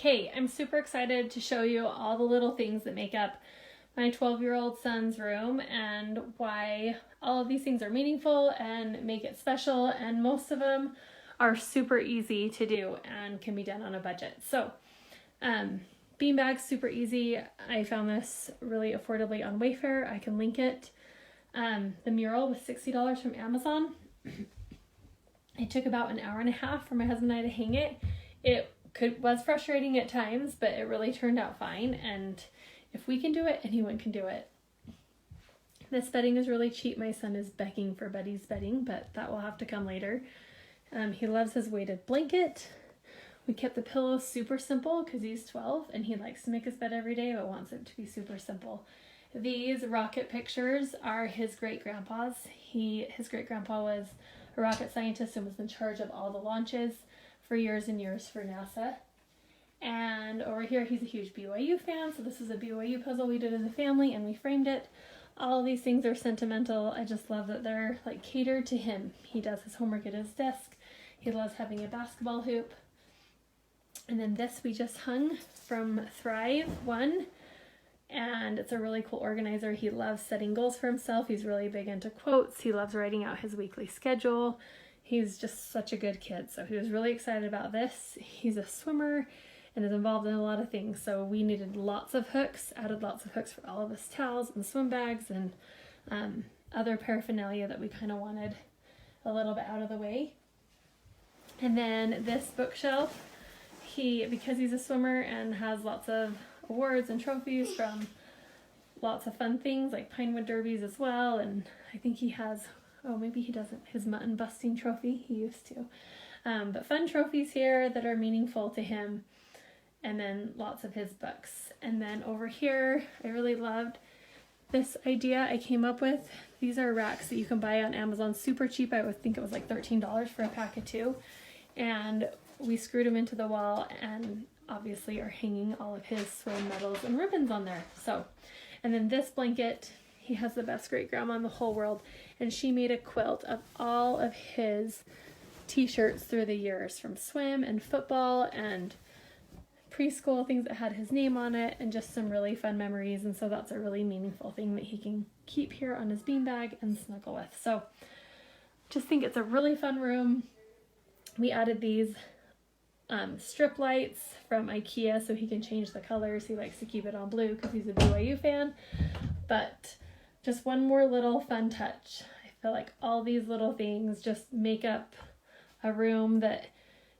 Okay, I'm super excited to show you all the little things that make up my 12-year-old son's room and why all of these things are meaningful and make it special, and most of them are super easy to do and can be done on a budget. So, beanbags, super easy. I found this really affordably on Wayfair. I can link it. The mural was $60 from Amazon. It took about an hour and a half for my husband and I to hang it. It was frustrating at times, but it really turned out fine. And if we can do it, anyone can do it. This bedding is really cheap. My son is begging for Betty's bedding, but that will have to come later. He loves his weighted blanket. We kept the pillows super simple because he's 12 and he likes to make his bed every day, but wants it to be super simple. These rocket pictures are his great-grandpa's. His great-grandpa was a rocket scientist and was in charge of all the launches for years and years for NASA. And over here, he's a huge BYU fan, so this is a BYU puzzle we did as a family, and we framed it. All of these things are sentimental. I just love that they're like catered to him. He does his homework at his desk. He loves having a basketball hoop. And then this we just hung from Thrive One, and it's a really cool organizer. He loves setting goals for himself. He's really big into quotes. He loves writing out his weekly schedule. He's just such a good kid, so he was really excited about this. He's a swimmer and is involved in a lot of things, so we needed lots of hooks, added lots of hooks for all of his towels and swim bags and other paraphernalia that we kind of wanted a little bit out of the way. And then this bookshelf, because he's a swimmer and has lots of awards and trophies from lots of fun things like Pinewood Derbies as well, and I think he has, oh maybe he doesn't, his mutton busting trophy, he used to. But fun trophies here that are meaningful to him, and then lots of his books. And then over here, I really loved this idea I came up with. These are racks that you can buy on Amazon, super cheap. I would think it was like $13 for a pack of 2. And we screwed them into the wall and obviously are hanging all of his swim medals and ribbons on there. So, and then this blanket, he has the best great grandma in the whole world, and she made a quilt of all of his t-shirts through the years from swim and football and preschool, things that had his name on it, and just some really fun memories. And so that's a really meaningful thing that he can keep here on his beanbag and snuggle with. So just think it's a really fun room. We added these strip lights from IKEA so he can change the colors. He likes to keep it on blue because he's a BYU fan. But just one more little fun touch. I feel like all these little things just make up a room that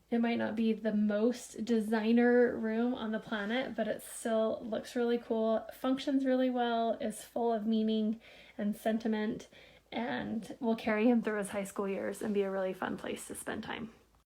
it might not be the most designer room on the planet, but it still looks really cool, functions really well, is full of meaning and sentiment, and will carry him through his high school years and be a really fun place to spend time.